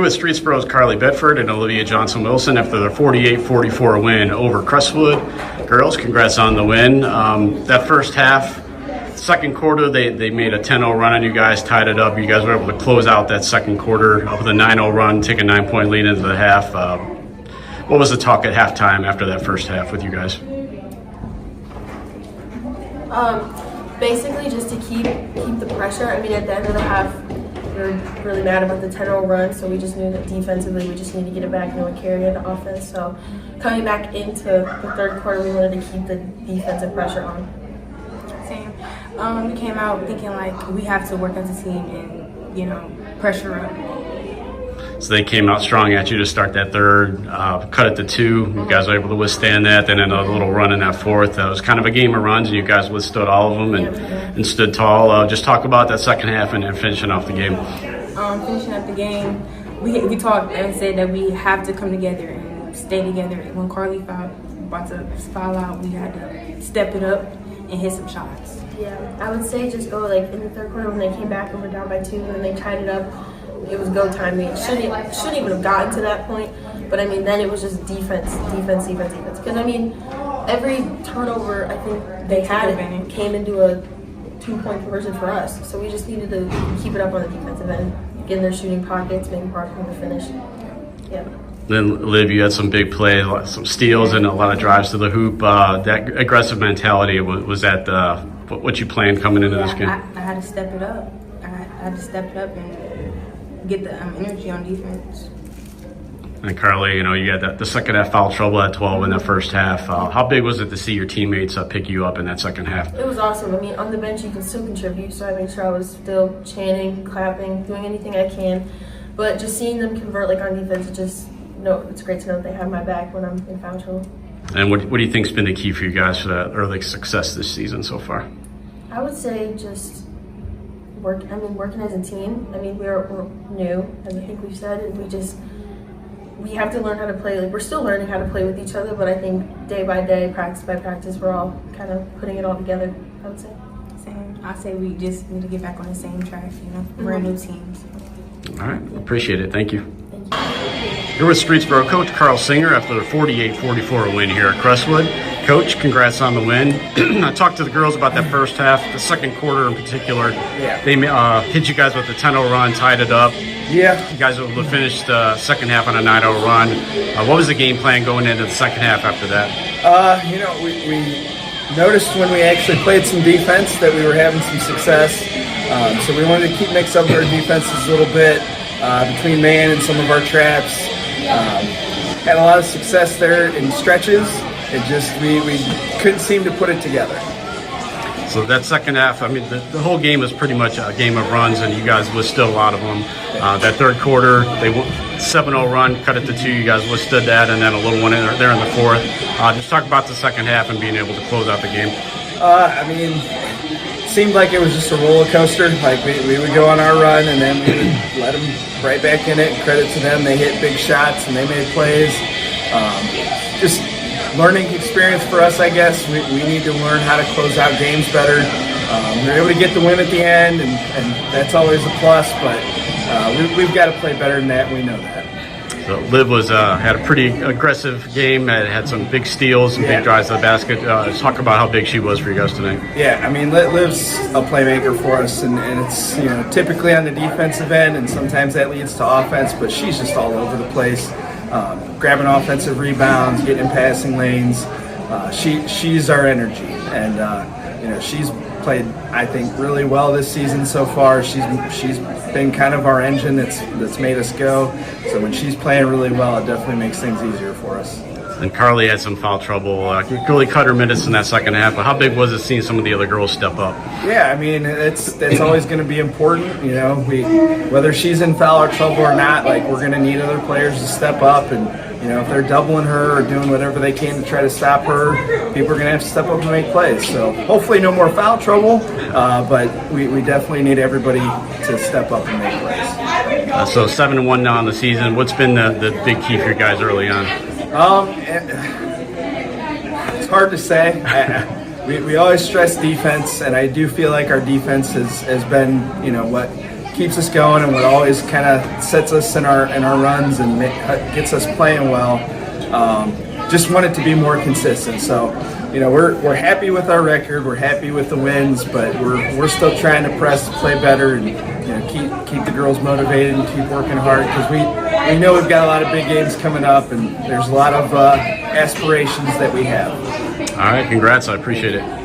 with Streetsboro's Carlee Bedford and Olivia Johnson-Wilson after their 48-44 win over Crestwood. Girls, congrats on the win. That first half, second quarter, they made a 10-0 run on you guys, tied it up. You guys were able to close out that second quarter with a 9-0 run, take a 9-point lead into the half. What was the talk at halftime after that first half with you guys? Basically just to keep the pressure. I mean, at the end of the half, we were really mad about the 10-0 run, so we just knew that defensively we just needed to get it back and we carry it the offense. So coming back into the third quarter, we wanted to keep the defensive pressure on. Same. We came out thinking like we have to work as a team and, pressure up. So they came out strong at you to start that third, cut it to 2. You guys were able to withstand that. Then another little run in that fourth. That was kind of a game of runs, and you guys withstood all of them and stood tall. Just talk about that second half and then finishing off the game. Finishing up the game, we talked and said that we have to come together and stay together. When Carlee about to foul out, we had to step it up and hit some shots. Yeah, I would say just go in the third quarter when they came back and were down by 2 and they tied it up. It was go time. It shouldn't even have gotten to that point. But I mean, then it was just defense. Because I mean, every turnover I think they had came into a 2-point conversion for us. So we just needed to keep it up on the defensive end, get in their shooting pockets, make them to finish. Yeah. Then, Liv, you had some big plays, some steals, and a lot of drives to the hoop. That aggressive mentality, was that what you planned coming into this game? I had to step it up. I had to step it up and get the energy on defense. And Carlee, you had the second half foul trouble at 12 in the first half. How big was it to see your teammates pick you up in that second half? It was awesome. I mean, on the bench you can still contribute, so I made sure I was still chanting, clapping, doing anything I can. But just seeing them convert on defense, it's great to know that they have my back when I'm in foul trouble. And what do you think's been the key for you guys for that early success this season so far? I would say just working as a team. I mean, we're new, as I think we've said, and we have to learn how to play. We're still learning how to play with each other, but I think day by day, practice by practice, we're all kind of putting it all together, I would say. Same. I say we just need to get back on the same track, We're a new team. So. All right. Appreciate it. Thank you. You're with Streetsboro Coach Carl Singer after their 48-44 win here at Crestwood. Coach, congrats on the win. I talked to the girls about that first half, the second quarter in particular. Yeah. They hit you guys with the 10-0 run, tied it up. Yeah. You guys were able to finish the second half on a 9-0 run. What was the game plan going into the second half after that? We noticed when we actually played some defense that we were having some success. So we wanted to keep mix up our defenses a little bit between man and some of our traps. Had a lot of success there in stretches. It just we couldn't seem to put it together. So that second half, I mean, the whole game was pretty much a game of runs, and you guys withstood a lot of them. That third quarter, they went 7-0 run, cut it to 2. You guys withstood that, and then a little one there in the fourth. Just talk about the second half and being able to close out the game. It seemed like it was just a roller coaster. We would go on our run, and then we would let them right back in it. And credit to them, they hit big shots and they made plays. Just learning experience for us, I guess. We need to learn how to close out games better. We were able to get the win at the end, and that's always a plus. But we've got to play better than that. We know that. So Liv had a pretty aggressive game. Had some big steals, some big drives to the basket. Talk about how big she was for you guys tonight. Yeah, I mean, Liv's a playmaker for us, and it's typically on the defensive end, and sometimes that leads to offense. But she's just all over the place, grabbing offensive rebounds, getting in passing lanes. She's our energy, and she's played, I think, really well this season so far. She's been kind of our engine that's made us go. So when she's playing really well, it definitely makes things easier for us. And Carlee had some foul trouble. Really cut her minutes in that second half. But how big was it seeing some of the other girls step up? Yeah, I mean, that's always going to be important. Whether she's in foul trouble or not, we're going to need other players to step up. And if they're doubling her or doing whatever they can to try to stop her, people are going to have to step up and make plays. So hopefully no more foul trouble, but we definitely need everybody to step up and make plays. So 7-1 now in the season. What's been the big key for you guys early on? It's hard to say. We always stress defense, and I do feel like our defense has been, what keeps us going and what always kind of sets us in our runs and gets us playing well. Just want it to be more consistent. So, we're happy with our record. We're happy with the wins, but we're still trying to press to play better and keep the girls motivated and keep working hard because we know we've got a lot of big games coming up and there's a lot of aspirations that we have. All right, congrats. I appreciate it.